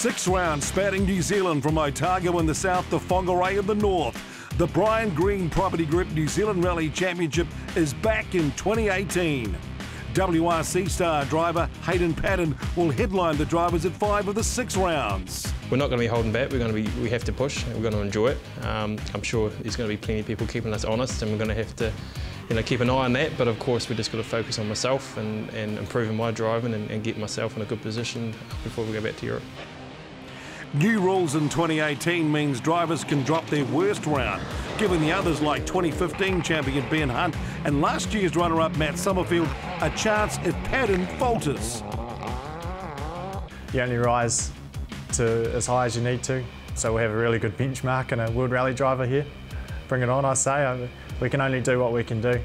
6 rounds spanning New Zealand from Otago in the south to Whangarei in the north. The Brian Green Property Group New Zealand Rally Championship is back in 2018. WRC star driver Hayden Paddon will headline the drivers at 5 of the 6 rounds. We're not going to be holding back. We have to push. And we're going to enjoy it. I'm sure there's going to be plenty of people keeping us honest, and we're going to have to, keep an eye on that. But of course, we just got to focus on myself and improving my driving and get myself in a good position before we go back to Europe. New rules in 2018 means drivers can drop their worst round, giving the others like 2015 champion Ben Hunt and last year's runner-up Matt Summerfield a chance if Paddon falters. You only rise to as high as you need to, so we have a really good benchmark and a World Rally driver here. Bring it on, I say. We can only do what we can do.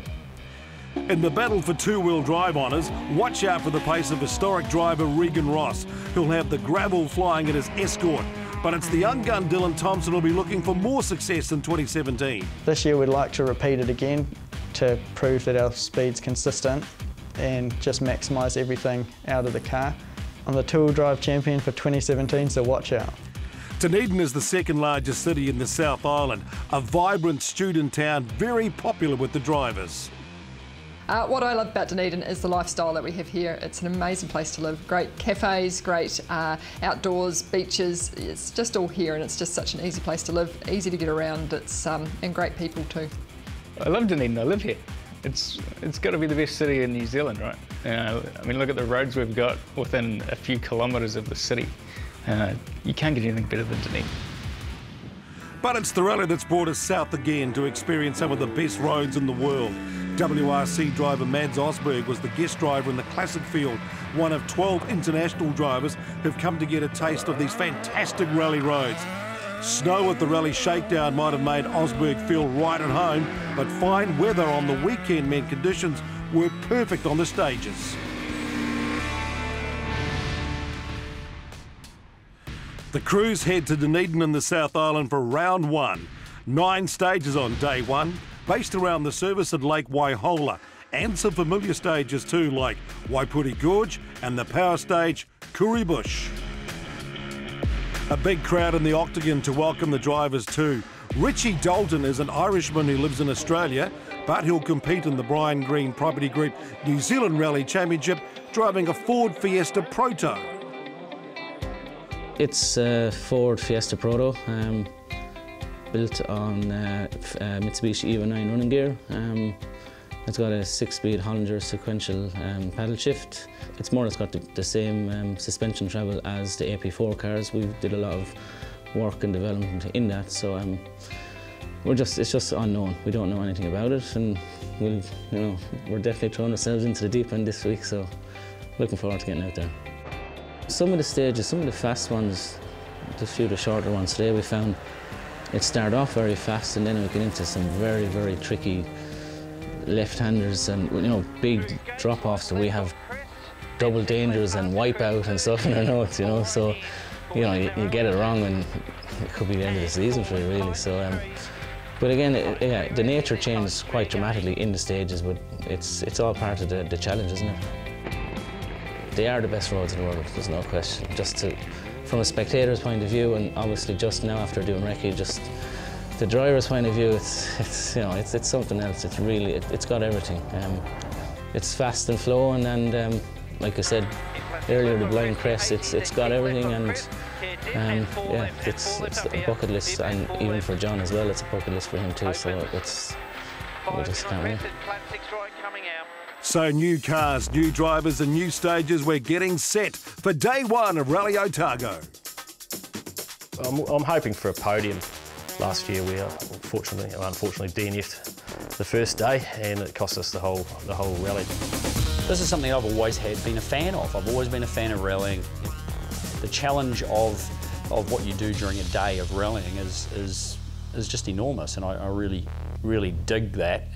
In the battle for two-wheel drive honours, watch out for the pace of historic driver Regan Ross, who'll have the gravel flying at his Escort. But it's the young gun Dylan Thompson who'll be looking for more success in 2017. This year we'd like to repeat it again to prove that our speed's consistent and just maximise everything out of the car. I'm the two-wheel drive champion for 2017, so watch out. Dunedin is the second largest city in the South Island, a vibrant student town very popular with the drivers. What I love about Dunedin is the lifestyle that we have here. It's an amazing place to live. Great cafes, great outdoors, beaches. It's just all here, and it's just such an easy place to live, easy to get around. It's and great people too. I love Dunedin. I live here. It's got to be the best city in New Zealand, right? I mean, look at the roads we've got within a few kilometres of the city. You can't get anything better than Dunedin. But it's the rally that's brought us south again to experience some of the best roads in the world. WRC driver Mads Osberg was the guest driver in the classic field, one of 12 international drivers who've come to get a taste of these fantastic rally roads. Snow at the rally shakedown might have made Osberg feel right at home, but fine weather on the weekend meant conditions were perfect on the stages. The crews head to Dunedin in the South Island for round 1. 9 stages on day 1, based around the service at Lake Waihola, and some familiar stages too, like Waipuri Gorge and the power stage Kuri Bush. A big crowd in the octagon to welcome the drivers too. Richie Dalton is an Irishman who lives in Australia, but he'll compete in the Brian Green Property Group New Zealand Rally Championship driving a Ford Fiesta Proto. It's a Ford Fiesta Proto, built on Mitsubishi EVO 9 running gear. It's got a 6-speed Hollinger sequential paddle shift. It's got the same suspension travel as the AP4 cars. We did a lot of work and development in that, so it's just unknown. We don't know anything about it, and we're definitely throwing ourselves into the deep end this week, so looking forward to getting out there. Some of the stages, some of the fast ones, a few of the shorter ones today, we found it started off very fast, and then we get into some very, very tricky left-handers and big drop-offs. So we have double dangers and wipeout and stuff in our notes, So you get it wrong, and it could be the end of the season for you, really. So, but again, the nature changes quite dramatically in the stages, but it's all part of the challenge, isn't it? They are the best roads in the world, there's no question. From a spectator's point of view, and obviously just now after doing recce, just the driver's point of view, it's something else. It's got everything. It's fast and flowing, and like I said earlier, the blind crest, it's got everything, and it's a bucket list, and even for John as well, it's a bucket list for him too. So we just can't wait. So new cars, new drivers and new stages, we're getting set for day 1 of Rally Otago. I'm hoping for a podium. Last year we unfortunately DNF'd the first day, and it cost us the whole rally. This is something I've always been a fan of. I've always been a fan of rallying. The challenge of what you do during a day of rallying is just enormous, and I really, really dig that.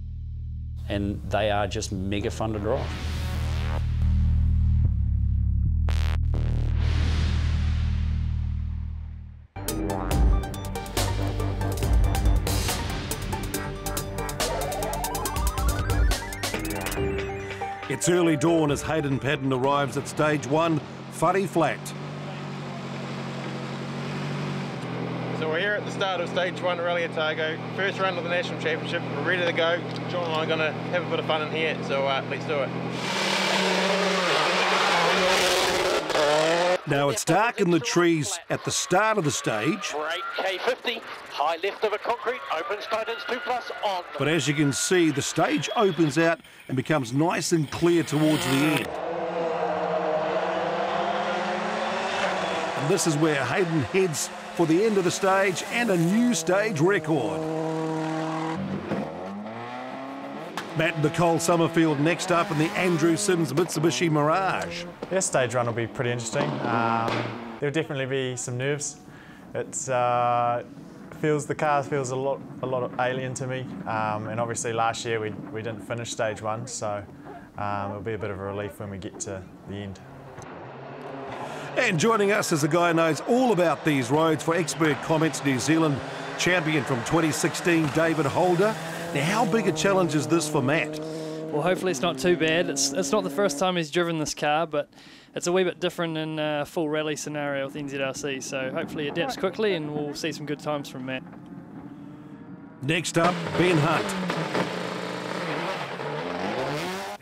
And they are just mega fun to drive. It's early dawn as Hayden Paddon arrives at stage 1, Whare Flat. So we're here at the start of stage 1 Rally Otago, first round of the National Championship. We're ready to go. John and I are going to have a bit of fun in here, so let's do it. Now it's dark in the trees at the start of the stage. Great K50, high left of a concrete, opens tightens 2+ on. But as you can see, the stage opens out and becomes nice and clear towards the end. And this is where Hayden heads for the end of the stage and a new stage record. Matt and Nicole Summerfield next up in the Andrew Sims Mitsubishi Mirage. Yeah, stage run will be pretty interesting. There'll definitely be some nerves. The car feels a lot alien to me, and obviously last year we didn't finish stage 1, so it'll be a bit of a relief when we get to the end. And joining us is a guy who knows all about these roads for Expert Comments New Zealand champion from 2016, David Holder. Now, how big a challenge is this for Matt? Well, hopefully it's not too bad. It's not the first time he's driven this car, but it's a wee bit different in a full rally scenario with NZRC, so hopefully he adapts quickly and we'll see some good times from Matt. Next up, Ben Hunt.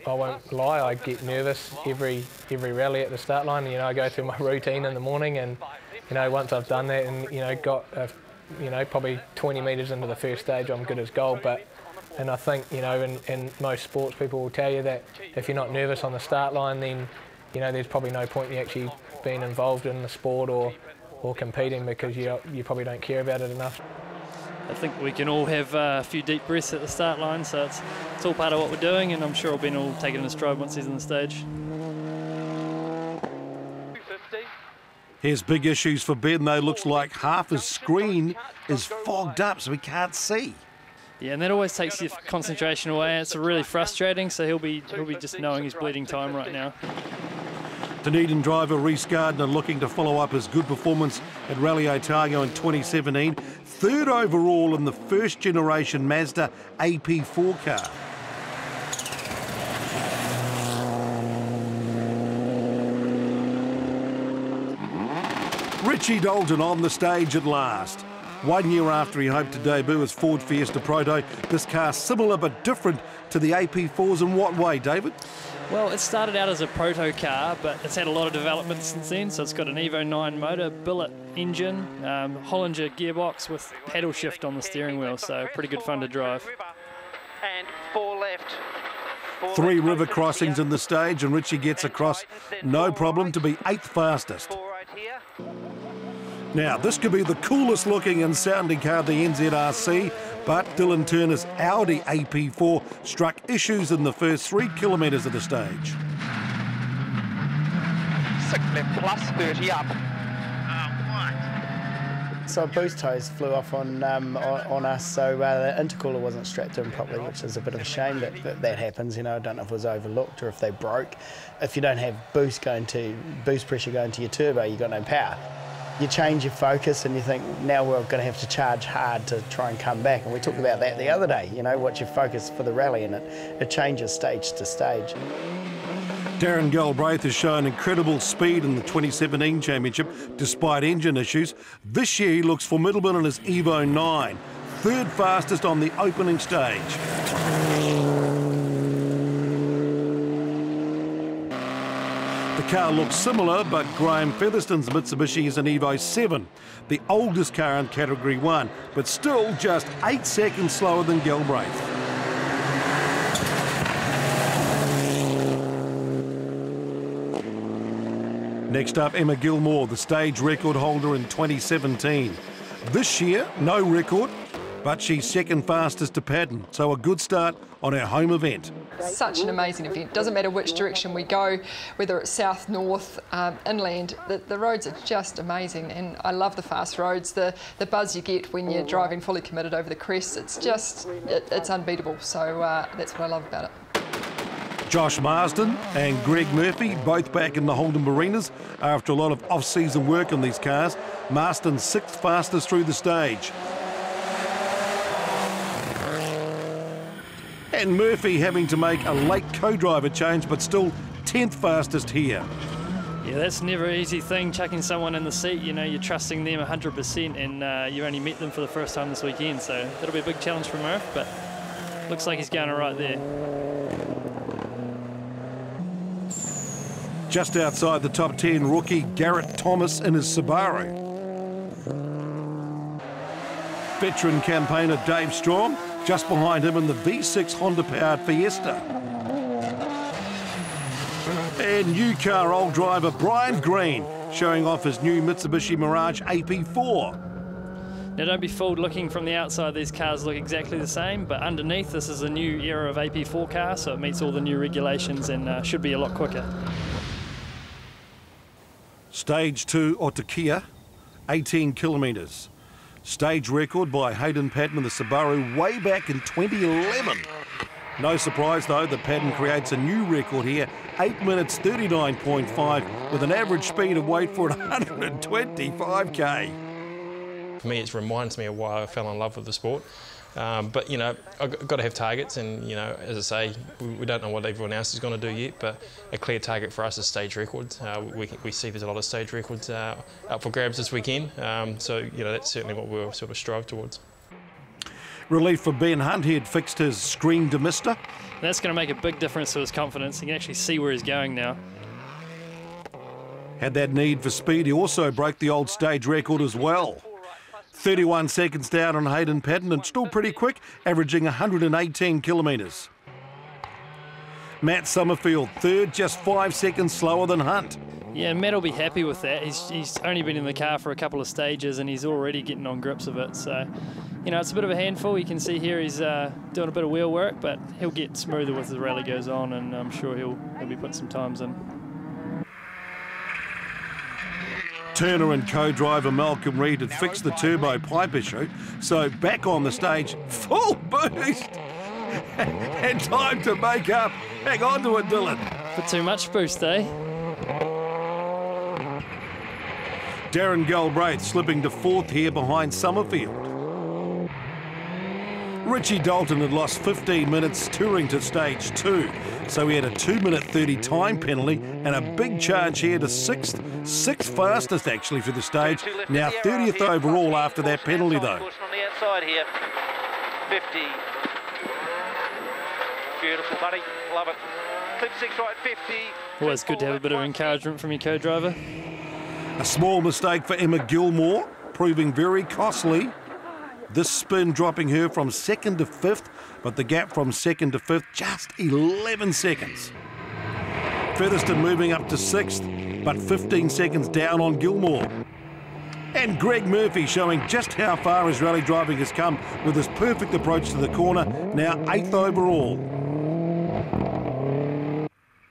I won't lie, I get nervous every rally at the start line. You know, I go through my routine in the morning, and you know, once I've done that and got probably 20 metres into the first stage, I'm good as gold. And I think, in most sports, people will tell you that if you're not nervous on the start line, then there's probably no point in you actually being involved in the sport or competing, because you probably don't care about it enough. I think we can all have a few deep breaths at the start line, so it's all part of what we're doing, and I'm sure Ben will take it in a stride once he's on the stage. Here's big issues for Ben, though. Looks like half his screen is fogged up, so he can't see. Yeah, and that always takes your concentration away. It's really frustrating, so he'll be just knowing he's bleeding time right now. Dunedin driver Rhys Gardner looking to follow up his good performance at Rally Otago in 2017. Third overall in the first generation Mazda AP4 car. Richie Dalton on the stage at last. 1 year after he hoped to debut as Ford Fiesta Proto, this car similar but different to the AP4s in what way, David? Well, it started out as a proto car, but it's had a lot of development since then. So it's got an Evo 9 motor, billet engine, Hollinger gearbox with paddle shift on the steering wheel. So pretty good fun to drive. And 4 left. 3 river crossings in the stage, and Richie gets across no problem to be 8th fastest. Now, this could be the coolest looking and sounding car, the NZRC, but Dylan Turner's Audi AP4 struck issues in the first 3 kilometres of the stage. 6 left plus, 30 up. So boost hose flew off on us, so the intercooler wasn't strapped in properly, which is a bit of a shame that happens. I don't know if it was overlooked or if they broke. If you don't have boost pressure going to your turbo, you've got no power. You change your focus and you think, now we're going to have to charge hard to try and come back. And we talked about that the other day, what's your focus for the rally, and it changes stage to stage. Darren Galbraith has shown incredible speed in the 2017 championship despite engine issues. This year he looks formidable in his Evo 9, 3rd fastest on the opening stage. The car looks similar, but Graham Featherston's Mitsubishi is an Evo 7, the oldest car in Category 1, but still just 8 seconds slower than Galbraith. Next up, Emma Gilmore, the stage record holder in 2017. This year, no record, but she's 2nd fastest to Paddon, so a good start on her home event. Such an amazing event. Doesn't matter which direction we go, whether it's south, north, inland, the roads are just amazing, and I love the fast roads, the buzz you get when you're driving fully committed over the crest. It's unbeatable, so that's what I love about it. Josh Marsden and Greg Murphy, both back in the Holden Marinas after a lot of off-season work on these cars. Marsden 6th fastest through the stage. And Murphy having to make a late co-driver change, but still 10th fastest here. Yeah, that's never an easy thing, chucking someone in the seat. You know, you're trusting them 100%, and you only met them for the first time this weekend, so that'll be a big challenge for Murph, but looks like he's going all right there. Just outside the top 10, rookie Garrett Thomas in his Subaru. Veteran campaigner Dave Strong just behind him in the V6 Honda-powered Fiesta. And new car old driver Brian Green showing off his new Mitsubishi Mirage AP4. Now don't be fooled looking from the outside, these cars look exactly the same, but underneath this is a new era of AP4 car, so it meets all the new regulations and should be a lot quicker. Stage 2 Otago, 18 kilometres. Stage record by Hayden Patton of the Subaru way back in 2011. No surprise though that Patton creates a new record here, 8 minutes 39.5 with an average speed of, wait for it, 125k. For me, it reminds me of why I fell in love with the sport. But, you know, I've got to have targets, and, you know, as I say, we don't know what everyone else is going to do yet, but a clear target for us is stage records. We see there's a lot of stage records up for grabs this weekend, so, you know, that's certainly what we'll sort of strive towards. Relief for Ben Hunt, he had fixed his screen demister. That's going to make a big difference to his confidence. He can actually see where he's going now. Had that need for speed, he also broke the old stage record as well. 31 seconds down on Hayden Patton and still pretty quick, averaging 118 kilometres. Matt Summerfield, third, just 5 seconds slower than Hunt. Yeah, Matt will be happy with that. He's only been in the car for a couple of stages and he's already getting on grips of it. So, you know, it's a bit of a handful. You can see here he's doing a bit of wheel work, but he'll get smoother as the rally goes on, and I'm sure he'll be putting some times in. Turner and co-driver Malcolm Reed had fixed the turbo pipe issue, so back on the stage, full boost! And time to make up. Hang on to it, Dylan. Bit too much boost, eh? Darren Galbraith slipping to fourth here behind Summerfield. Richie Dalton had lost 15 minutes touring to stage 2, so he had a 2-minute 30 time penalty and a big charge here to sixth fastest actually for the stage. Now 30th overall after that penalty though. On the outside here, 50. Beautiful, buddy, love it. Clip 6 right, 50. Always good to have a bit of encouragement from your co-driver. A small mistake for Emma Gilmore, proving very costly. This spin dropping her from 2nd to 5th, but the gap from 2nd to 5th, just 11 seconds. Featherston moving up to 6th, but 15 seconds down on Gilmore. And Greg Murphy showing just how far his rally driving has come with his perfect approach to the corner, now 8th overall.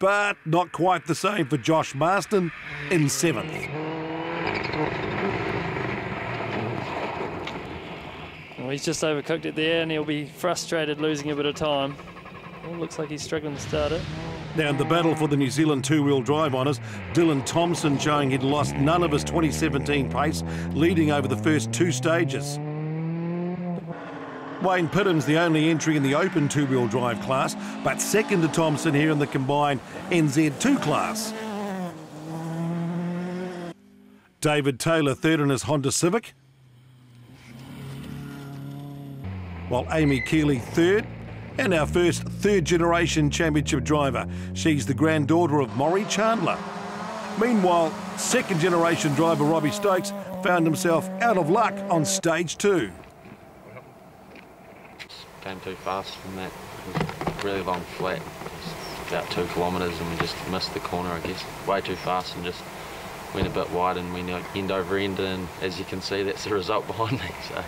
But not quite the same for Josh Marston in 7th. Well, he's just overcooked it there and he'll be frustrated losing a bit of time. Well, looks like he's struggling to start it. Now in the battle for the New Zealand two-wheel drive honours, Dylan Thompson showing he'd lost none of his 2017 pace, leading over the first 2 stages. Wayne Pittom's the only entry in the open two-wheel drive class, but second to Thompson here in the combined NZ2 class. David Taylor third in his Honda Civic, while Amy Keeley third, and our first third-generation championship driver. She's the granddaughter of Maury Chandler. Meanwhile, second-generation driver Robbie Stokes found himself out of luck on stage 2. Came too fast from that really long flat, about 2 kilometres, and we just missed the corner, I guess. Way too fast and just went a bit wide and went end over end, and as you can see, that's the result behind me. So,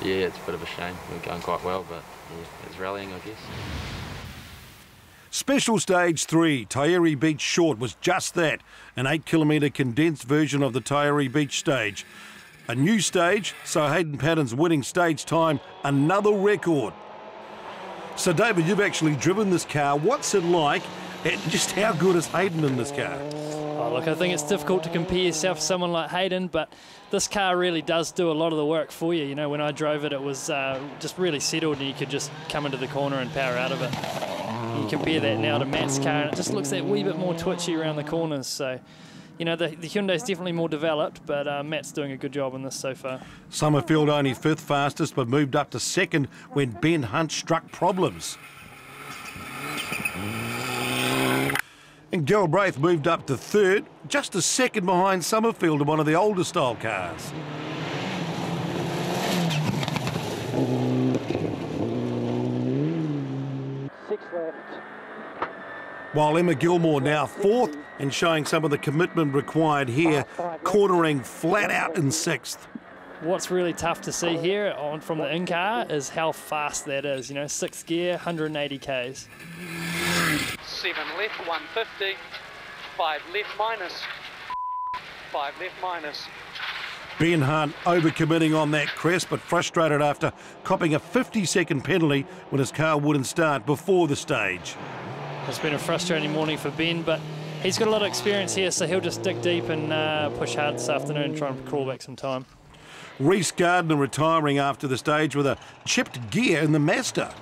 yeah, it's a bit of a shame. We're going quite well, but yeah, it's rallying, I guess. Special Stage 3, Taieri Beach Short, was just that, an 8-kilometre condensed version of the Taieri Beach stage. A new stage, so Hayden Patton's winning stage time, another record. So David, you've actually driven this car. What's it like, and just how good is Hayden in this car? Oh, look, I think it's difficult to compare yourself to someone like Hayden, but this car really does do a lot of the work for you. You know, when I drove it, it was just really settled and you could just come into the corner and power out of it. You compare that now to Matt's car and it just looks that wee bit more twitchy around the corners. So, you know, the Hyundai's definitely more developed, but Matt's doing a good job on this so far. Summerfield only 5th fastest, but moved up to 2nd when Ben Hunt struck problems. And Galbraith moved up to 3rd, just a 2nd behind Summerfield in one of the older style cars. While Emma Gilmore now 4th and showing some of the commitment required here, cornering flat out in 6th. What's really tough to see here from the in-car is how fast that is. You know, 6th gear, 180 Ks. 7 left, 150. 5 left minus. 5 left minus. Ben Hunt overcommitting on that crest, but frustrated after copping a 50-second penalty when his car wouldn't start before the stage. It's been a frustrating morning for Ben, but he's got a lot of experience here, so he'll just dig deep and push hard this afternoon and try and crawl back some time. Reece Gardner retiring after the stage with a chipped gear in the Mazda.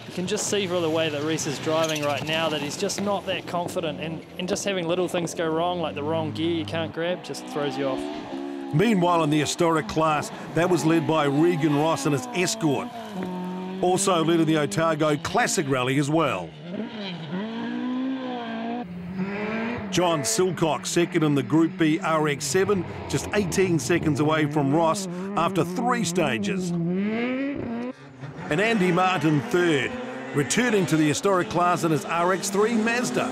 You can just see from the way that Reece is driving right now that he's just not that confident, and just having little things go wrong, like the wrong gear you can't grab, just throws you off. Meanwhile, in the historic class, that was led by Regan Ross and his Escort. Also led in the Otago Classic Rally as well. John Silcock 2nd in the Group B RX7, just 18 seconds away from Ross after 3 stages. And Andy Martin 3rd, returning to the historic class in his RX3 Mazda.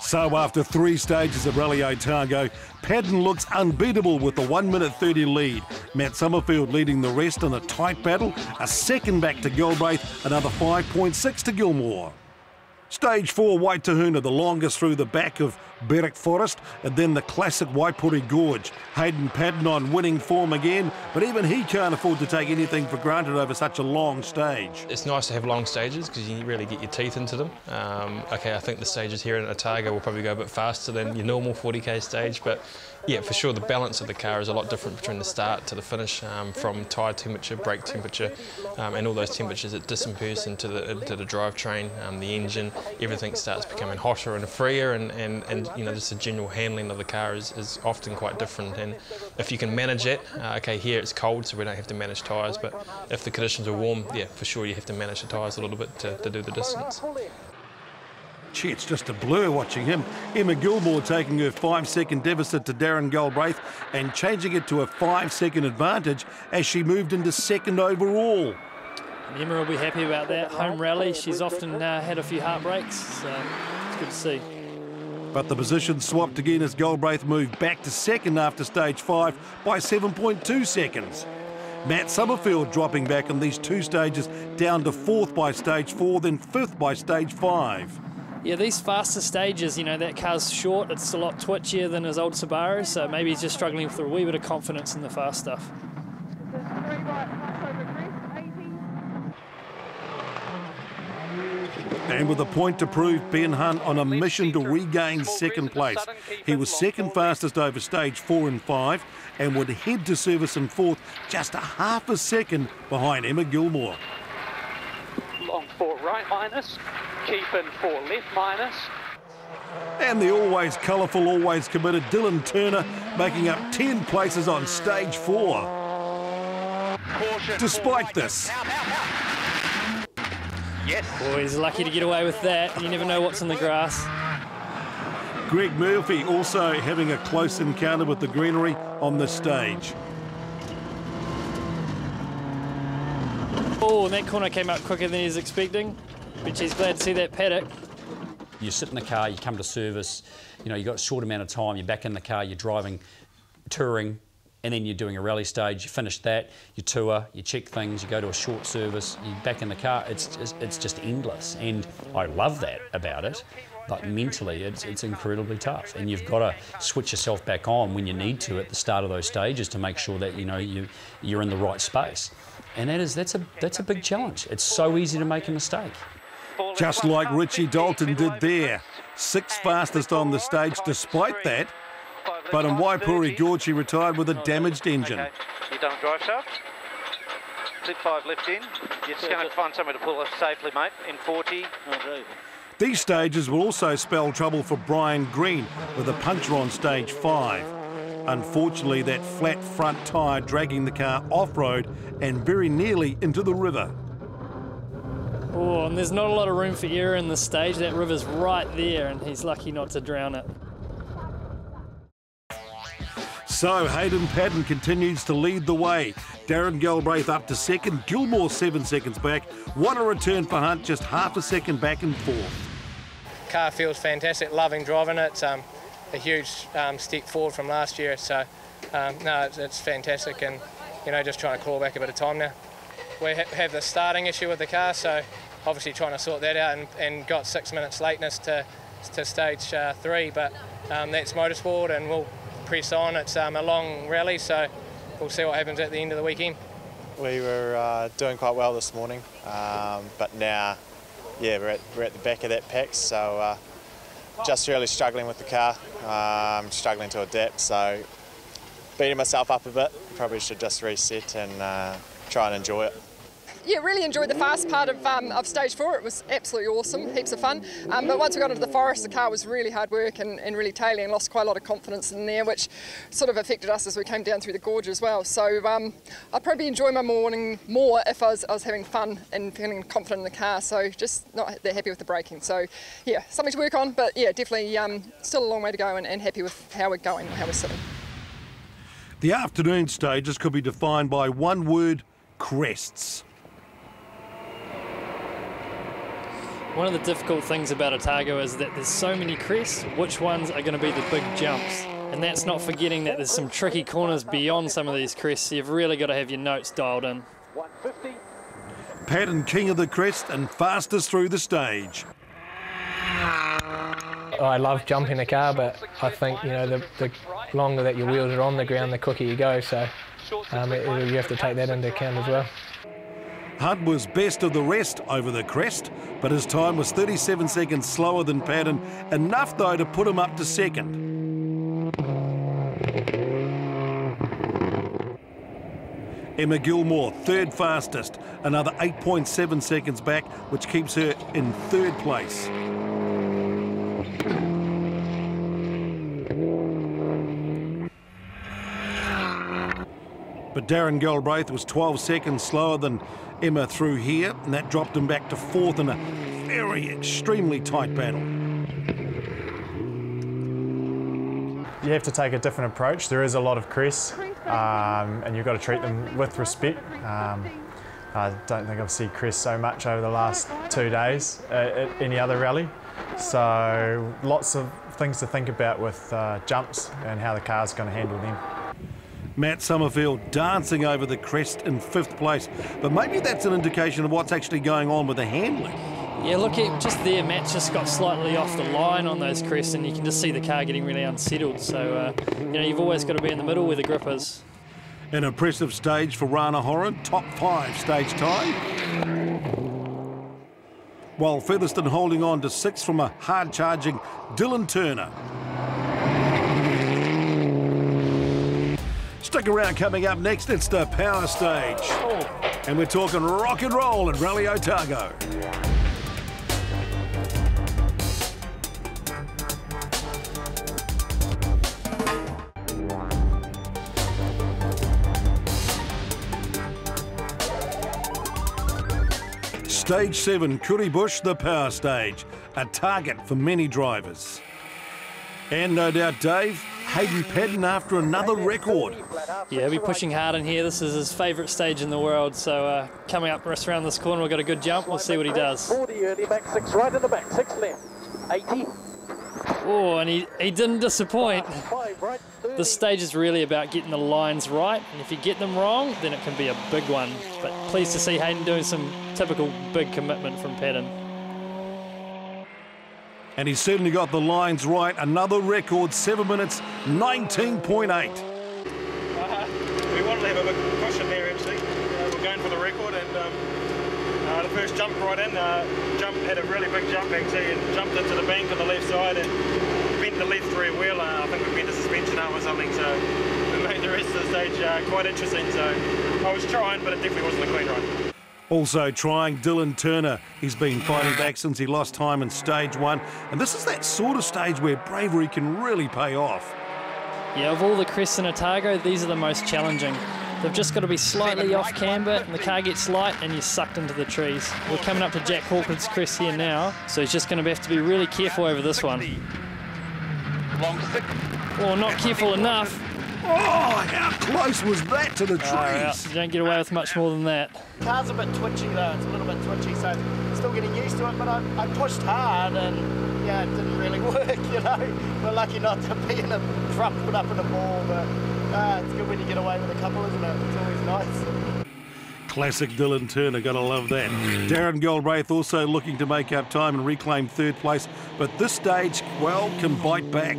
So after 3 stages of Rally Otago, Paddon looks unbeatable with the 1 minute 30 lead. Matt Summerfield leading the rest in a tight battle, a 2nd back to Galbraith, another 5.6 to Gilmore. Stage 4 Waitahuna, the longest through the back of Berwick Forest, and then the classic Waipori Gorge. Hayden Paddon on winning form again, but even he can't afford to take anything for granted over such a long stage. It's nice to have long stages because you really get your teeth into them. Okay, I think the stages here in Otago will probably go a bit faster than your normal 40k stage, but yeah, for sure the balance of the car is a lot different between the start to the finish, from tyre temperature, brake temperature, and all those temperatures that disperse into the drivetrain, the engine. Everything starts becoming hotter and freer, and you know, just the general handling of the car is often quite different. And if you can manage it, okay, here it's cold, so we don't have to manage tyres, but if the conditions are warm, yeah, for sure you have to manage the tyres a little bit to do the distance. Gee, it's just a blur watching him. Emma Gilmore taking her 5-second deficit to Darren Galbraith and changing it to a 5-second advantage as she moved into 2nd overall. And Emma will be happy about that. Home rally, she's often had a few heartbreaks, so it's good to see. But the position swapped again as Galbraith moved back to 2nd after stage 5 by 7.2 seconds. Matt Summerfield dropping back in these 2 stages down to 4th by stage 4, then 5th by stage 5. Yeah, these faster stages, you know, that car's short, it's a lot twitchier than his old Subaru, so maybe he's just struggling with a wee bit of confidence in the fast stuff. And with a point to prove, Ben Hunt on a mission to regain 2nd place. He was 2nd fastest over stage 4 and 5 and would head to service in 4th, just a half a second behind Emma Gilmore. Long 4 right minus, keep in 4 left minus. And the always colourful, always committed Dylan Turner making up 10 places on stage 4. Despite this. Yes. Boy, he's lucky to get away with that. You never know what's in the grass. Greg Murphy also having a close encounter with the greenery on this stage. Oh, and that corner came out quicker than he was expecting. But he's glad to see that paddock. You sit in the car, you come to service, you know, you've got a short amount of time, you're back in the car, you're driving, touring, and then you're doing a rally stage, you finish that, you tour, you check things, you go to a short service, you're back in the car. It's just endless, and I love that about it, but mentally it's incredibly tough, and you've got to switch yourself back on when you need to at the start of those stages to make sure that, you know, you're in the right space, and that's a big challenge. It's so easy to make a mistake. Just like Richie Dalton did there, 6th fastest on the stage despite that. But in Waipori Gorge, he retired with a damaged engine. You don't drive shaft. Sit 5 left in. You're just going to find somewhere to pull us safely, mate, in 40. These stages will also spell trouble for Brian Green with a puncture on stage 5. Unfortunately, that flat front tyre dragging the car off-road and very nearly into the river. Oh, and there's not a lot of room for error in this stage. That river's right there, and he's lucky not to drown it. So Hayden Paddon continues to lead the way. Darren Galbraith up to second, Gilmore 7 seconds back. What a return for Hunt, just half a second back and forth. Car feels fantastic, loving driving it. It's a huge step forward from last year, so no, it's fantastic, and just trying to claw back a bit of time now. We have the starting issue with the car, so obviously trying to sort that out, and got 6 minutes lateness to stage 3, but that's motorsport and we'll press on. It's a long rally, so we'll see what happens at the end of the weekend. We were doing quite well this morning, but now, yeah, we're at the back of that pack, so just really struggling with the car, struggling to adapt, so beating myself up a bit. Probably should just reset and try and enjoy it. Yeah, really enjoyed the fast part of stage 4. It was absolutely awesome, heaps of fun. But once we got into the forest, the car was really hard work and really tailing, and lost quite a lot of confidence in there, which sort of affected us as we came down through the gorge as well. So I'd probably enjoy my morning more if I was having fun and feeling confident in the car. So just not that happy with the braking. So yeah, something to work on, but yeah, definitely still a long way to go, and happy with how we're going, how we're sitting. The afternoon stages could be defined by one word: crests. One of the difficult things about Otago is that there's so many crests. Which ones are going to be the big jumps? And that's not forgetting that there's some tricky corners beyond some of these crests, so you've really got to have your notes dialed in. Paddon king of the crest and fastest through the stage. I love jumping the car, but I think the longer that your wheels are on the ground, the quicker you go. So you have to take that into account as well. Hunt was best of the rest over the crest, but his time was 37 seconds slower than Paddon, enough though to put him up to second. Emma Gilmore, third fastest, another 8.7 seconds back, which keeps her in third place. But Darren Galbraith was 12 seconds slower than Emma through here, and that dropped him back to fourth in a very extremely tight battle. You have to take a different approach. There is a lot of crests, and you've got to treat them with respect. I don't think I've seen crests so much over the last 2 days at any other rally. So lots of things to think about with jumps and how the car's going to handle them. Matt Summerfield dancing over the crest in 5th place, but maybe that's an indication of what's actually going on with the handling. Yeah, look, just there, Matt just got slightly off the line on those crests, and you can just see the car getting really unsettled. So, you've always got to be in the middle where the grip is. An impressive stage for Rana Horan, top 5 stage time. While Featherston holding on to 6th from a hard-charging Dylan Turner. Stick around, coming up next, it's the power stage. And we're talking rock and roll at Rally Otago. Stage 7, Currybush, the power stage. A target for many drivers. And no doubt, Dave, Hayden Paddon after another record. Yeah, he'll be pushing hard in here. This is his favourite stage in the world. So coming up just around this corner, we've got a good jump. We'll see what he does. 40 early, back 6 right in the back, 6 left, 80. Oh, and he didn't disappoint. This stage is really about getting the lines right, and if you get them wrong, then it can be a big one. But pleased to see Hayden doing some typical big commitment from Paddon. And he's certainly got the lines right. Another record, 7 minutes, 19.8. We wanted to have a big cushion there, actually. We're going for the record, and the first jump right in, had a really big jump, actually, and jumped into the bank on the left side and bent the left rear wheel. I think we bent the suspension arm or something, so we made the rest of the stage quite interesting. So I was trying, but it definitely wasn't a clean run. Also trying Dylan Turner. He's been fighting back since he lost time in stage 1, and this is that sort of stage where bravery can really pay off. Yeah, of all the crests in Otago, these are the most challenging. They've just got to be slightly off camber and the car gets light and you're sucked into the trees. We're coming up to Jack Hawkins' crest here now, so he's just going to have to be really careful over this one. Oh, not careful enough. Oh, how close was that to the trees? You don't get away with much more than that. The car's a bit twitchy though, it's a little bit twitchy, so still getting used to it, but I pushed hard and yeah, it didn't really work, you know. We're lucky not to be in a front put up in a ball, but it's good when you get away with a couple, isn't it? It's always nice. Classic Dylan Turner, gotta love that. Darren Galbraith also looking to make up time and reclaim 3rd place, but this stage, well, can bite back.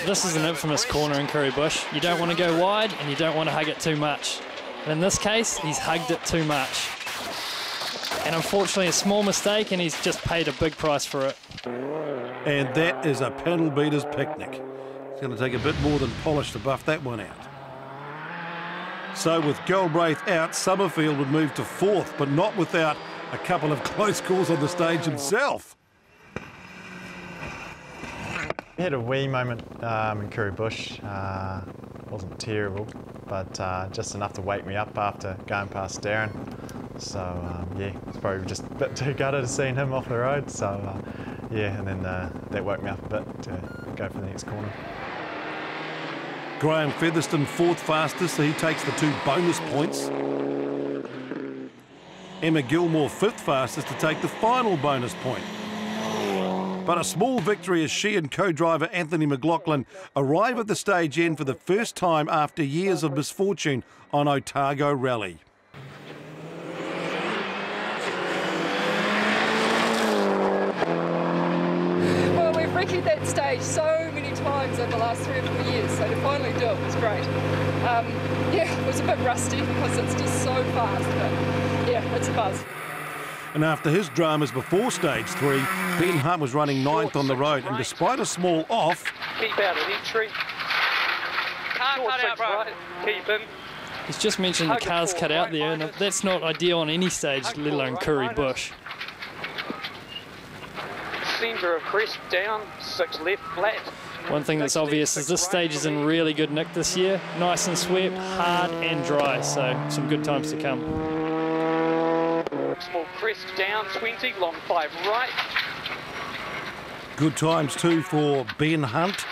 This is an infamous corner in Curry Bush. You don't want to go wide and you don't want to hug it too much. And in this case, he's hugged it too much. And unfortunately, a small mistake and he's just paid a big price for it. And that is a panel beater's picnic. It's going to take a bit more than polish to buff that one out. So with Galbraith out, Summerfield would move to 4th, but not without a couple of close calls on the stage himself. We had a wee moment in Curry Bush. Wasn't terrible, but just enough to wake me up after going past Darren. So yeah, it's probably just a bit too gutted to seeing him off the road. So yeah, and then that woke me up a bit to go for the next corner. Graham Featherston 4th fastest, so he takes the 2 bonus points. Emma Gilmore 5th fastest to take the final bonus point. But a small victory as she and co-driver Anthony McLaughlin arrive at the stage end for the first time after years of misfortune on Otago Rally. Well, we've recce'd that stage so many times over the last 3 or 4 years, so to finally do it was great. Yeah, it was a bit rusty because it's just so fast, but yeah, it's a buzz. And after his dramas before stage 3, Ben Hunt was running 9th on the road, and despite a small off, keep out at entry. Car cut out, right. Keep in. He's just mentioned the car's cut out there, and that's not ideal on any stage, let alone Curry Bush. Centre of crest down, 6 left, flat. One thing that's obvious is this stage is in really good nick this year. Nice and swept, hard and dry, so some good times to come. Small crest down, 20, long 5 right. Good times too for Ben Hunt.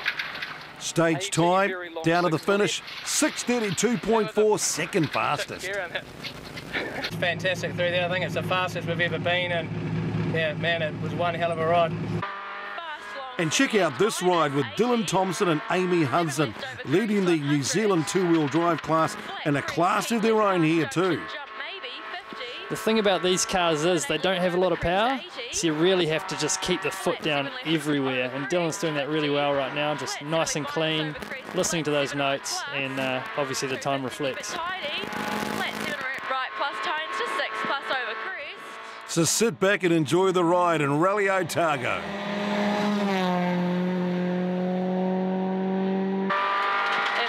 Stage time, down to the finish, 6:32.4, second fastest. Fantastic through there. I think it's the fastest we've ever been, and yeah, man, it was one hell of a ride. And check out this ride with Dylan Thompson and Amy Hudson leading the New Zealand two-wheel drive class in a class of their own here too. The thing about these cars is they don't have a lot of power, so you really have to just keep the foot down everywhere. And Dylan's doing that really well right now, just nice and clean, listening to those notes, and obviously the time reflects. So sit back and enjoy the ride in Rally Otago. And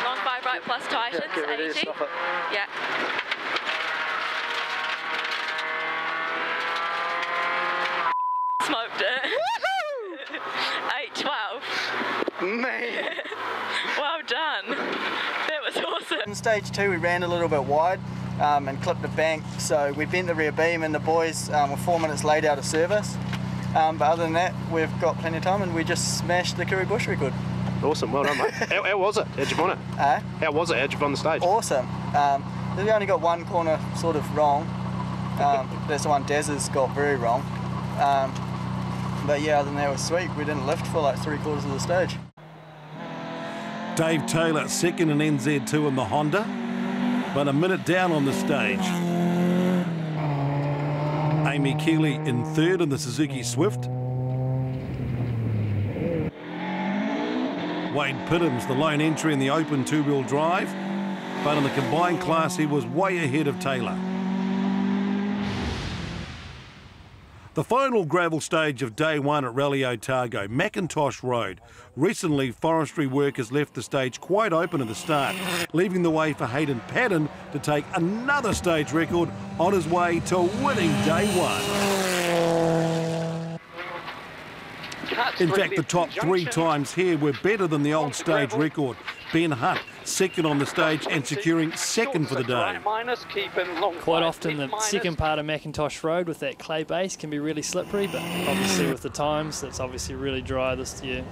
long 5 right plus tightens, 80. Yeah. Smoked it. 8:12. Man. Well done. That was awesome. In stage 2 we ran a little bit wide and clipped the bank, so we bent the rear beam and the boys were 4 minutes late out of service. But other than that, we've got plenty of time and we just smashed the Curry Bush record. Awesome, well done mate. How was it? How'd you won it? How was it? How'd you won the stage? Awesome. We only got one corner sort of wrong. That's the one Daz has got very wrong. But yeah, other than that, it was sweet. We didn't lift for like 3/4 of the stage. Dave Taylor second in NZ2 in the Honda, but a minute down on the stage. Amy Keeley in 3rd in the Suzuki Swift. Wade Pittham's the lone entry in the open two-wheel drive, but in the combined class he was way ahead of Taylor. The final gravel stage of day one at Rally Otago, Macintosh Road. Recently, forestry work has left the stage quite open at the start, leaving the way for Hayden Padden to take another stage record on his way to winning day one. In fact, the top 3 times here were better than the old stage record. Ben Hunt, second on the stage and securing second for the day. Quite often the second part of Macintosh Road with that clay base can be really slippery, but obviously with the times, it's obviously really dry this year.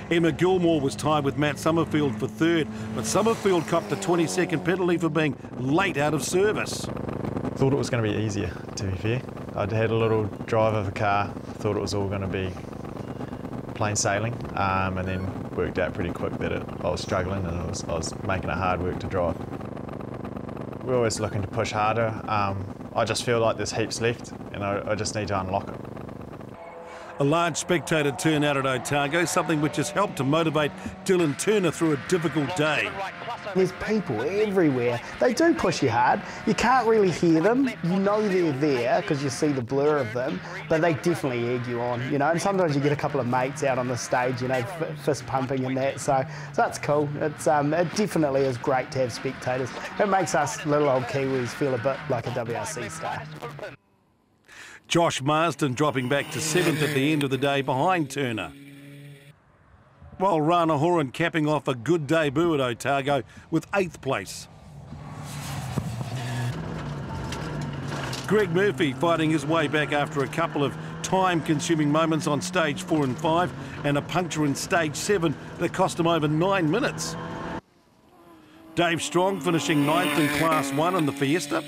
Emma Gilmore was tied with Matt Summerfield for third, but Summerfield copped a 20-second penalty for being late out of service. Thought it was going to be easier, to be fair. I'd had a little drive of a car, thought it was all going to be plain sailing, and then worked out pretty quick that I was struggling and I was making it hard work to drive. We're always looking to push harder. I just feel like there's heaps left and I just need to unlock it. A large spectator turnout at Otago, something which has helped to motivate Dylan Turner through a difficult day. There's people everywhere. They do push you hard. You can't really hear them. You know they're there because you see the blur of them, but they definitely egg you on, you know. And sometimes you get a couple of mates out on the stage, you know, fist pumping and that. So that's cool. It definitely is great to have spectators. It makes us little old Kiwis feel a bit like a WRC star. Josh Marsden dropping back to 7th at the end of the day behind Turner. While Rana Horan capping off a good debut at Otago with 8th place. Greg Murphy fighting his way back after a couple of time-consuming moments on stage 4 and 5 and a puncture in stage 7 that cost him over 9 minutes. Dave Strong finishing 9th in Class 1 in the Fiesta.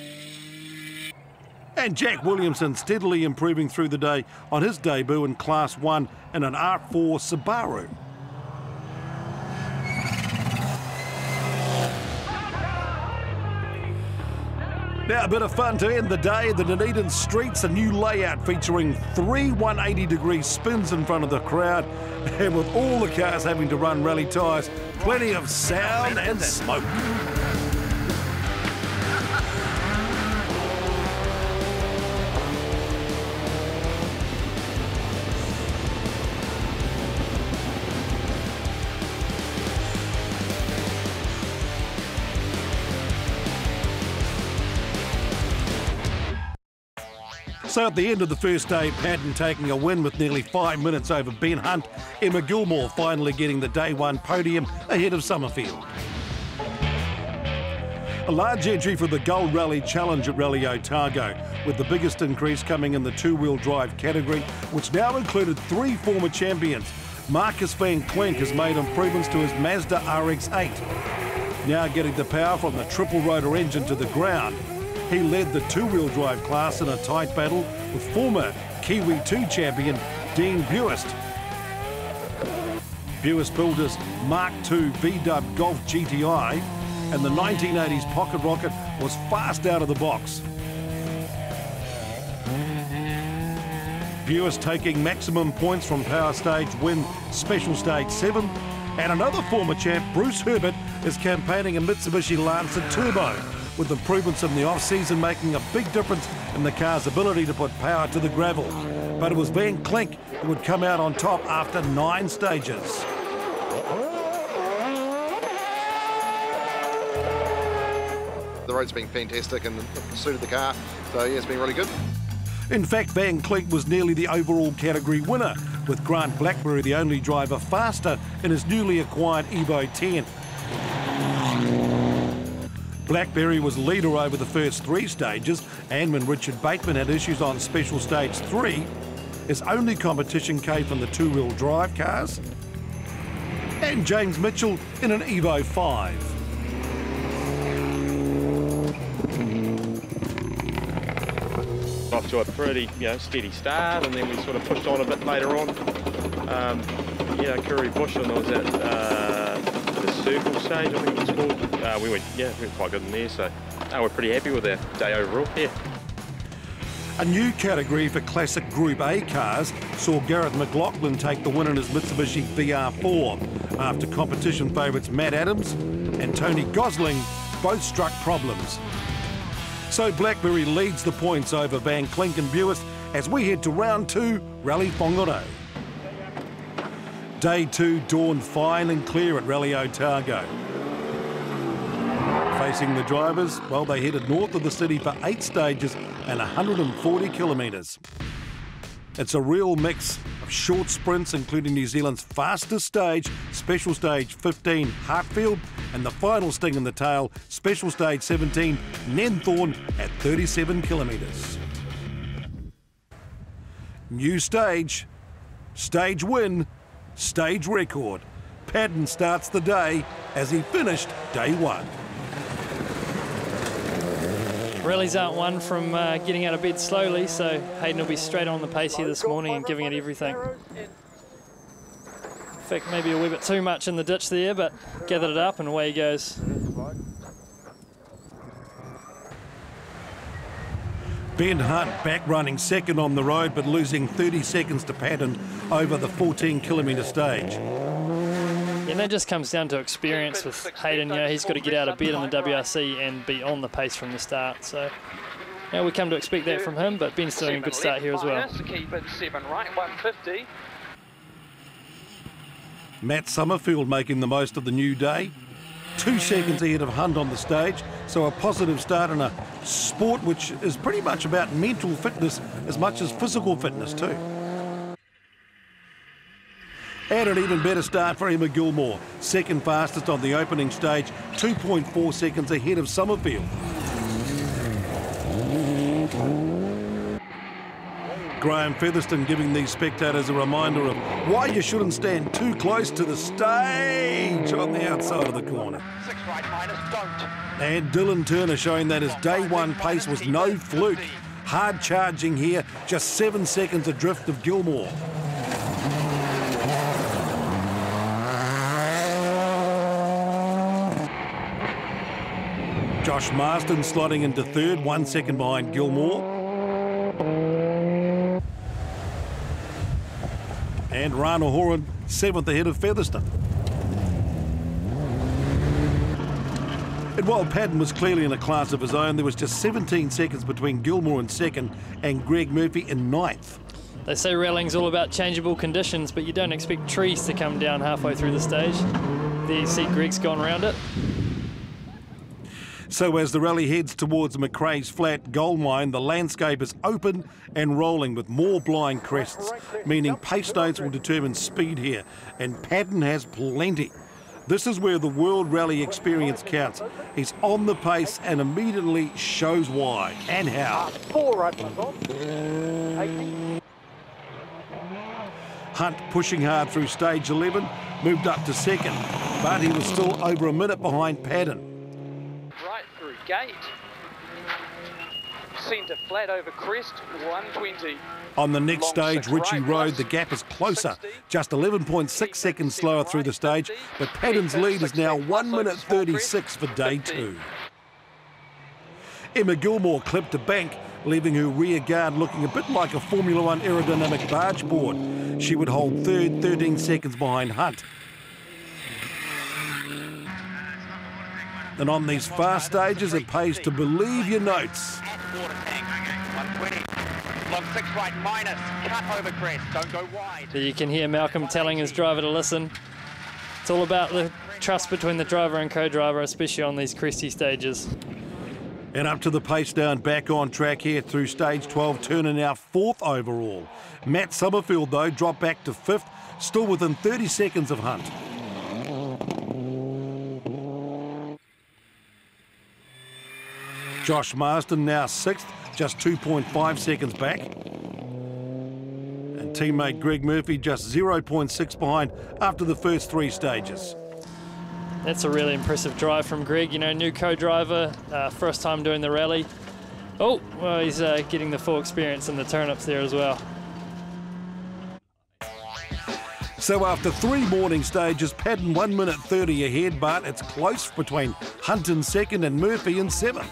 And Jack Williamson steadily improving through the day on his debut in Class 1 in an R4 Subaru. Now a bit of fun to end the day. The Dunedin streets, a new layout featuring 3 180-degree spins in front of the crowd, and with all the cars having to run rally tyres, plenty of sound and smoke. So at the end of the first day, Padden taking a win with nearly 5 minutes over Ben Hunt, Emma Gilmore finally getting the day one podium ahead of Summerfield. A large entry for the Gull Rally Challenge at Rally Otago, with the biggest increase coming in the two-wheel drive category, which now included 3 former champions. Marcus Van Klink has made improvements to his Mazda RX-8, now getting the power from the triple rotor engine to the ground. He led the two-wheel drive class in a tight battle with former Kiwi 2 champion Dean Buist. Buist built his Mark II V-Dub Golf GTI, and the 1980s Pocket Rocket was fast out of the box. Buist taking maximum points from Power Stage win Special Stage 7, and another former champ, Bruce Herbert, is campaigning a Mitsubishi Lancer Turbo, with improvements in the off-season making a big difference in the car's ability to put power to the gravel. But it was Van Klink who would come out on top after 9 stages. The road's been fantastic and suited the car, so yeah, it's been really good. In fact, Van Klink was nearly the overall category winner, with Grant Blackberry the only driver faster in his newly acquired Evo 10. Blackberry was leader over the first 3 stages, and when Richard Bateman had issues on Special Stage 3, his only competition came from the two-wheel drive cars, and James Mitchell in an Evo 5. Off to a pretty steady start, and then we sort of pushed on a bit later on. Curry Bush, and I was at the circle stage, I think it's called. We were quite good in there, so we're pretty happy with our day overall. Yeah. A new category for classic Group A cars saw Gareth McLaughlin take the win in his Mitsubishi VR4 after competition favourites Matt Adams and Tony Gosling both struck problems. So Blackberry leads the points over Van Klink and Buist as we head to round 2, Rally Whangarei. Day 2 dawned fine and clear at Rally Otago. Facing the drivers, well, they headed north of the city for 8 stages and 140 kilometres. It's a real mix of short sprints, including New Zealand's fastest stage, Special Stage 15, Hartfield, and the final sting in the tail, Special Stage 17, Nenthorne at 37 kilometres. New stage, stage win, stage record. Padden starts the day as he finished day 1. Rallies aren't one from getting out of bed slowly, so Hayden will be straight on the pace here this morning and giving it everything. In fact, maybe a wee bit too much in the ditch there, but gathered it up and away he goes. Ben Hunt back running second on the road, but losing 30 seconds to Padden over the 14-kilometre stage. And that just comes down to experience with Hayden. You know, he's got to get out of bed in the WRC and be on the pace from the start. So, you know, we come to expect that from him, but Ben's doing a good start here as well. Keep it 7 right, 150. Matt Summerfield making the most of the new day. 2 seconds ahead of Hunt on the stage, so a positive start in a sport which is pretty much about mental fitness as much as physical fitness too. And an even better start for Emma Gilmore, second fastest on the opening stage, 2.4 seconds ahead of Summerfield. Graham Featherston giving these spectators a reminder of why you shouldn't stand too close to the stage on the outside of the corner. 6 right minus, don't. And Dylan Turner showing that his day 1 pace was no fluke. Hard charging here, just 7 seconds adrift of Gilmore. Josh Marston slotting into third, 1 second behind Gilmore. And Rana Horan 7th ahead of Featherston. And while Padden was clearly in a class of his own, there was just 17 seconds between Gilmore in second and Greg Murphy in 9th. They say rallying's all about changeable conditions, but you don't expect trees to come down halfway through the stage. There you see Greg's gone round it. So as the rally heads towards McRae's Flat gold mine, the landscape is open and rolling with more blind crests, meaning pace notes will determine speed here, and Padden has plenty. This is where the World Rally experience counts. He's on the pace and immediately shows why and how. 4 right. Hunt pushing hard through stage 11, moved up to second, but he was still over a minute behind Padden. Right through gate. Centre flat over crest, 120. On the next stage, Ritchie Road, the gap is closer, just 11.6 seconds slower through the stage, but Padden's lead is now 1 minute 36 for day 2. Emma Gilmore clipped a bank, leaving her rear guard looking a bit like a Formula 1 aerodynamic barge board. She would hold third, 13 seconds behind Hunt. And on these fast stages, it pays to believe your notes. 120. Long 6 right minus, cut over crest, don't go wide. There you can hear Malcolm telling his driver to listen. It's all about the trust between the driver and co-driver, especially on these cresty stages. And up to the pace down, back on track here through stage 12, Turner now 4th overall. Matt Summerfield, though, dropped back to 5th, still within 30 seconds of Hunt. Josh Marsden now 6th, just 2.5 seconds back. And teammate Greg Murphy just 0.6 behind after the first 3 stages. That's a really impressive drive from Greg. You know, new co-driver, first time doing the rally. Oh, well, he's getting the full experience in the turnips there as well. So after 3 morning stages, Padden 1 minute 30 ahead, but it's close between Hunt in 2nd and Murphy in 7th.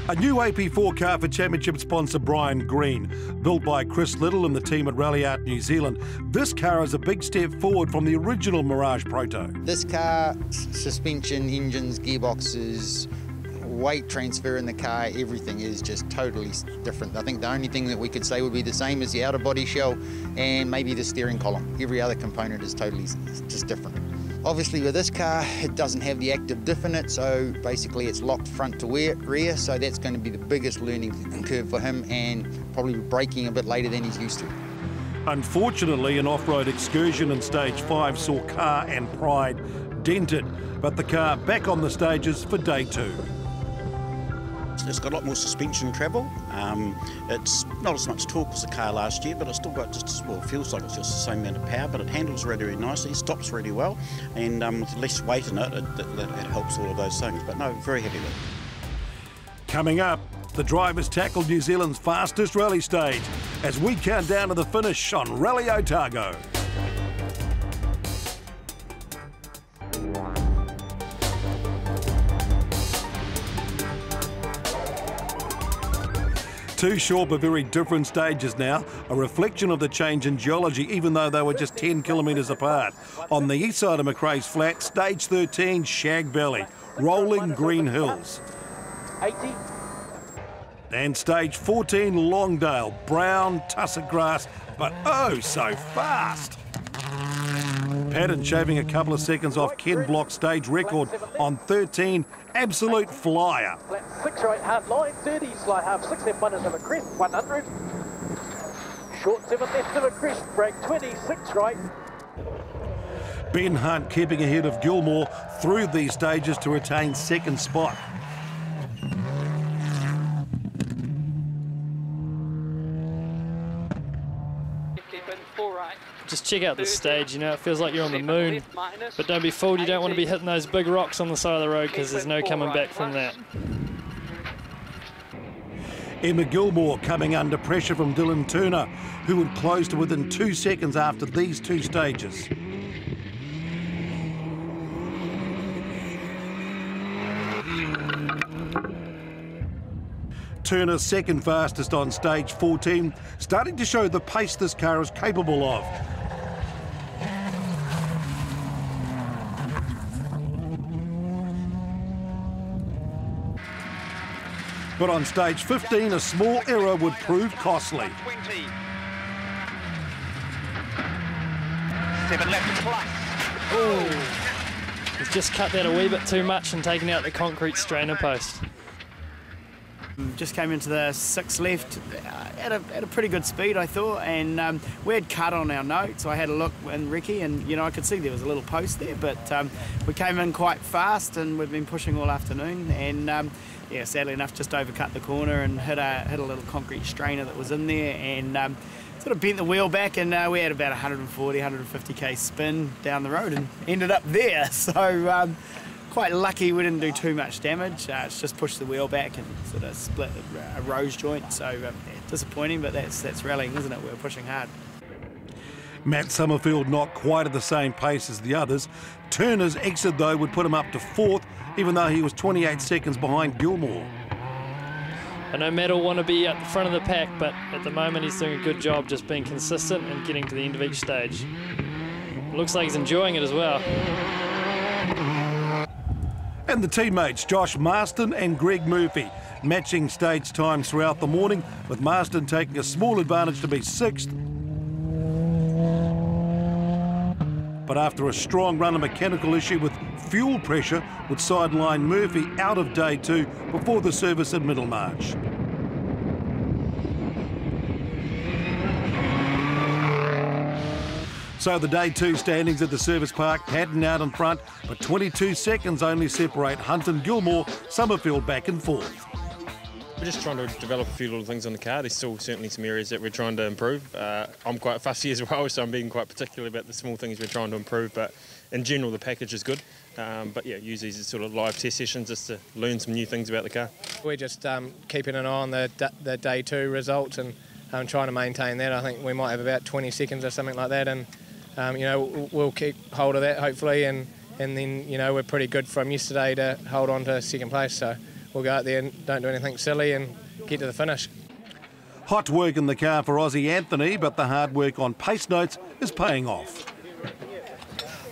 A new AP4 car for championship sponsor Brian Green, built by Chris Little and the team at Rally Art New Zealand. This car is a big step forward from the original Mirage Proto. This car, suspension, engines, gearboxes, weight transfer in the car, everything is just totally different. I think the only thing that we could say would be the same is the outer body shell and maybe the steering column. Every other component is totally just different. Obviously with this car, it doesn't have the active diff in it, so basically it's locked front to rear, so that's going to be the biggest learning curve for him, and probably braking a bit later than he's used to. Unfortunately, an off-road excursion in Stage 5 saw Car and Pride dented, but the car back on the stages for Day 2. It's got a lot more suspension travel. It's not as much torque as the car last year, but it's still got just, well, it feels like it's just the same amount of power, but it handles really, really nicely, stops really well, and with less weight in it, it helps all of those things. But no, very happy with it. Coming up, the drivers tackled New Zealand's fastest rally stage as we count down to the finish on Rally Otago. Two short but very different stages now, a reflection of the change in geology even though they were just 10 kilometres apart. On the east side of Macrae's Flat, Stage 13, Shag Valley, rolling green hills. 80. And Stage 14, Longdale, brown tussock grass, but oh so fast. Patton shaving a couple of seconds off Ken Block's stage record on 13, absolute flyer. 6 right, hard line, 30, slide half, 6 left, 1 is of a crest, 100. Short 7 left of a crest, brake 20, 6 right. Ben Hunt keeping ahead of Gilmore through these stages to retain second spot. Just check out the stage, you know, it feels like you're on the moon. But don't be fooled, you don't want to be hitting those big rocks on the side of the road because there's no coming back from that. Emma Gilmore coming under pressure from Dylan Turner, who would close to within 2 seconds after these two stages. Turner second fastest on stage 14, starting to show the pace this car is capable of. But on stage 15, a small error would prove costly. 20. 7 left plus. Oh, he's just cut that a wee bit too much and taken out the concrete strainer post. Just came into the 6 left at a pretty good speed, I thought, and we had cut on our notes. So I had a look in Ricky, and you know I could see there was a little post there, but we came in quite fast, and we've been pushing all afternoon, and yeah, sadly enough, just overcut the corner and hit a little concrete strainer that was in there, and sort of bent the wheel back, and we had about 140, 150k spin down the road, and ended up there. So. Quite lucky we didn't do too much damage. It's just pushed the wheel back and sort of split a rose joint. So yeah, disappointing, but that's rallying, isn't it? We were pushing hard. Matt Summerfield not quite at the same pace as the others. Turner's exit though would put him up to 4th, even though he was 28 seconds behind Gilmore. I know Matt will want to be at the front of the pack, but at the moment he's doing a good job just being consistent and getting to the end of each stage. Looks like he's enjoying it as well. And the teammates, Josh Marston and Greg Murphy, matching stage times throughout the morning, with Marston taking a small advantage to be 6th. But after a strong run, a mechanical issue with fuel pressure would sideline Murphy out of day 2 before the service at Middlemarch. So the day 2 standings at the service park, Patton out in front, but 22 seconds only separate Hunt and Gilmore, Summerfield back in 4th. We're just trying to develop a few little things on the car. There's still certainly some areas that we're trying to improve. I'm quite fussy as well, so I'm being quite particular about the small things we're trying to improve, but in general the package is good. But yeah, use these as sort of live test sessions just to learn some new things about the car. We're just keeping an eye on the day 2 results and trying to maintain that. I think we might have about 20 seconds or something like that, and you know, we'll keep hold of that hopefully, and then you know we're pretty good from yesterday to hold on to 2nd place, so we'll go out there and don't do anything silly and get to the finish. Hot work in the car for Aussie Anthony, but the hard work on pace notes is paying off.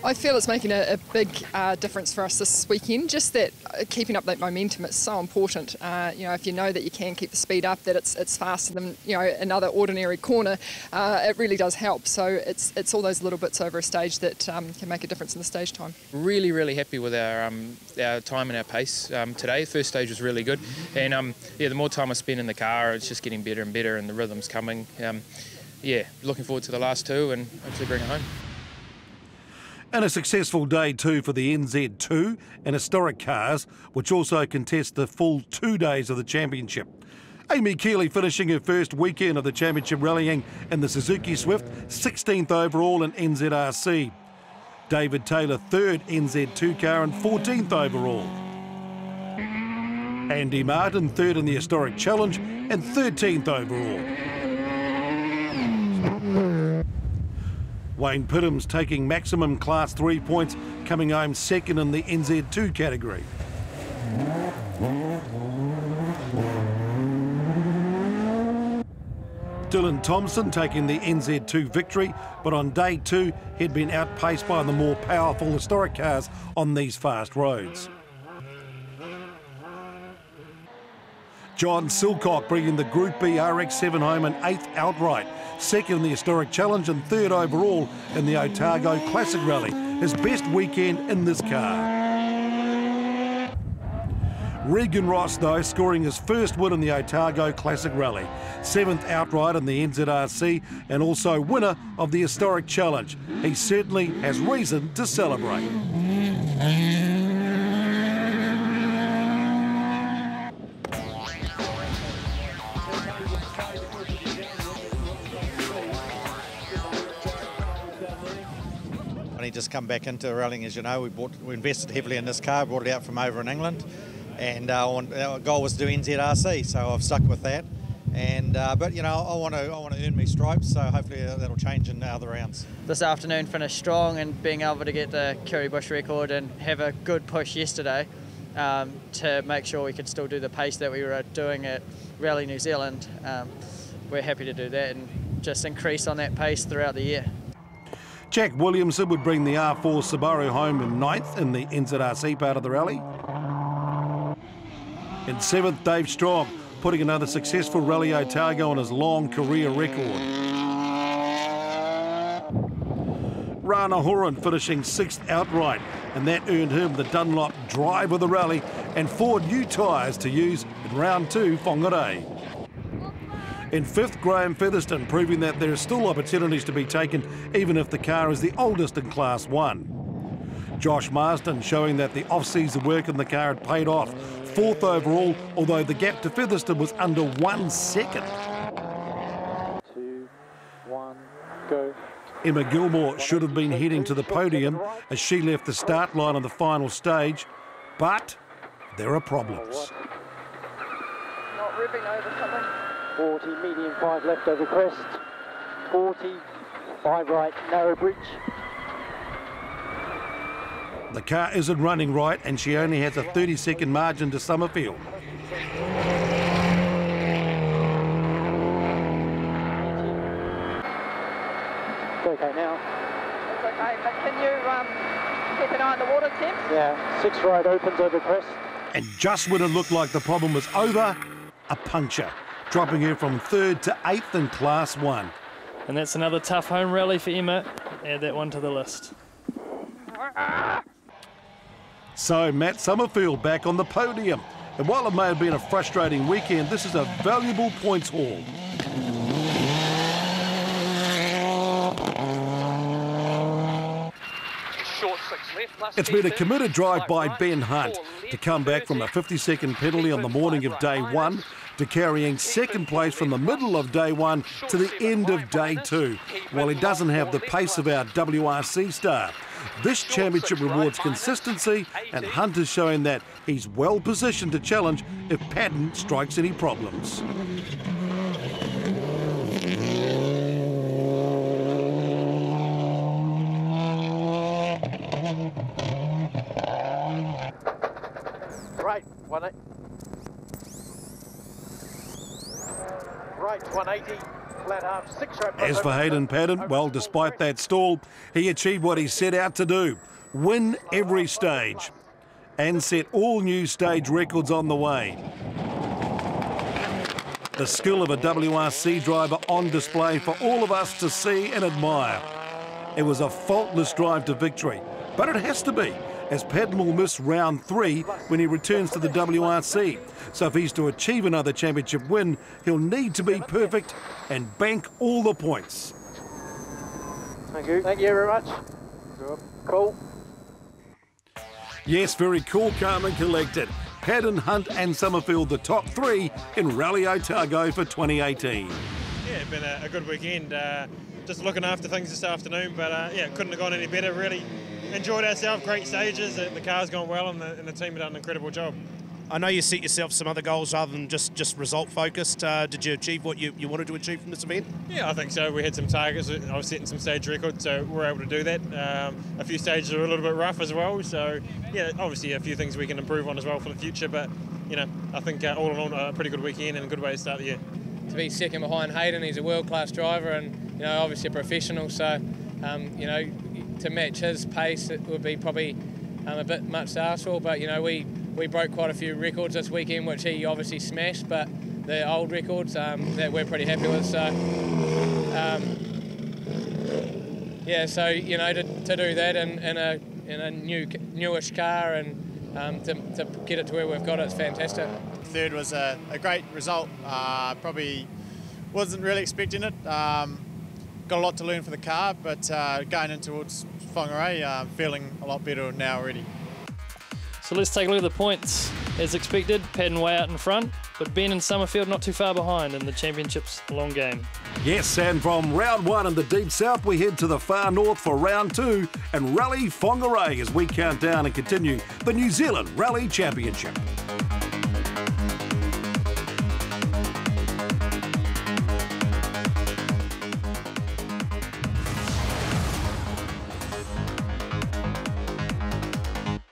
I feel it's making a big difference for us this weekend, just that keeping up that momentum is so important. If you know that you can keep the speed up, that it's faster than another ordinary corner, it really does help. So it's all those little bits over a stage that can make a difference in the stage time. Really, really happy with our time and our pace today. The first stage was really good, and the more time I spend in the car, it's just getting better and better, and the rhythm's coming. Looking forward to the last two and hopefully bring it home. And a successful day too for the NZ2 and historic cars, which also contest the full 2 days of the championship. Amy Keeley finishing her first weekend of the championship rallying in the Suzuki Swift, 16th overall in NZRC. David Taylor third NZ2 car and 14th overall. Andy Martin third in the historic challenge and 13th overall. Wayne Podium's taking maximum Class 3 points, coming home second in the NZ2 category. Dylan Thompson taking the NZ2 victory, but on day 2 he'd been outpaced by the more powerful historic cars on these fast roads. John Silcock bringing the Group B RX-7 home an 8th outright, second in the historic challenge and 3rd overall in the Otago Classic Rally, his best weekend in this car. Regan Ross, though, scoring his first win in the Otago Classic Rally, 7th outright in the NZRC and also winner of the historic challenge. He certainly has reason to celebrate. Only just come back into rallying, as you know. We invested heavily in this car, brought it out from over in England, and our goal was to do NZRC, so I've stuck with that. And but I want to earn me stripes, so hopefully that'll change in the other rounds. This afternoon finished strong, and being able to get the Curry Bush record and have a good push yesterday to make sure we could still do the pace that we were doing at Rally New Zealand. We're happy to do that and just increase on that pace throughout the year. Jack Williamson would bring the R4 Subaru home in 9th in the NZRC part of the rally. In 7th, Dave Strong, putting another successful Rally Otago on his long career record. Rana Horan finishing 6th outright, and that earned him the Dunlop drive of the rally and 4 new tyres to use in round 2 Whangarei. In 5th, Graham Featherston, proving that there are still opportunities to be taken even if the car is the oldest in Class 1. Josh Marsden showing that the off-season work in the car had paid off, 4th overall, although the gap to Featherston was under 1 second. 2, 1, go. Emma Gilmore should have been heading to the podium as she left the start line on the final stage, but there are problems. Not ripping over something. 40, medium 5 left over crest. 40, 5 right, narrow bridge. The car isn't running right and she only has a 30-second margin to Summerfield. It's okay now. It's okay, but can you keep an eye on the water temp? Yeah, 6 right opens over crest. And just when it looked like the problem was over, a puncture, dropping her from 3rd to 8th in Class 1. And that's another tough home rally for Emma. Add that one to the list. So Matt Summerfield back on the podium. And while it may have been a frustrating weekend, this is a valuable points haul. It's been a committed drive by Ben Hunt to come back from a 50-second penalty on the morning of day 1 to carrying 2nd place from the middle of day 1 to the end of day 2, while he doesn't have the pace of our WRC star. This championship rewards consistency, and Hunt is showing that he's well positioned to challenge if Patton strikes any problems. Right, 180. Right, 180. flat half, 6 right. As for Hayden Paddon, well, despite that stall, he achieved what he set out to do, win every stage and set all new stage records on the way. The skill of a WRC driver on display for all of us to see and admire. It was a faultless drive to victory, but it has to be, as Paddon will miss round 3 when he returns to the WRC. So if he's to achieve another championship win, he'll need to be perfect and bank all the points. Thank you. Thank you very much. Cool. Yes, very cool, calm and collected. Paddon, Hunt and Summerfield the top 3 in Rally Otago for 2018. Yeah, it's been a good weekend. Just looking after things this afternoon, but yeah, couldn't have gone any better. Really enjoyed ourselves, great stages. The car's gone well and the team have done an incredible job. I know you set yourself some other goals rather than just result focused. Did you achieve what you wanted to achieve from this event? Yeah, I think so. We had some targets. I was setting some stage records, so we were able to do that. A few stages were a little bit rough as well, so yeah, obviously a few things we can improve on as well for the future. But you know, I think all in all, a pretty good weekend and a good way to start the year. To be second behind Hayden, he's a world-class driver and you know obviously a professional. So you know, to match his pace, it would be probably a bit much to ask for. But you know, we broke quite a few records this weekend, which he obviously smashed, but the old records that we're pretty happy with. So, yeah, so you know, to do that in a newish car and to get it to where we've got it's fantastic. Third was a great result. Probably wasn't really expecting it. Got a lot to learn for the car, but going in towards Whangarei, feeling a lot better now already. So let's take a look at the points. As expected, Paddon way out in front, but Ben and Summerfield not too far behind in the championship's long game. Yes, and from round 1 in the deep south, we head to the far north for round 2 and Rally Whangarei as we count down and continue the New Zealand Rally Championship.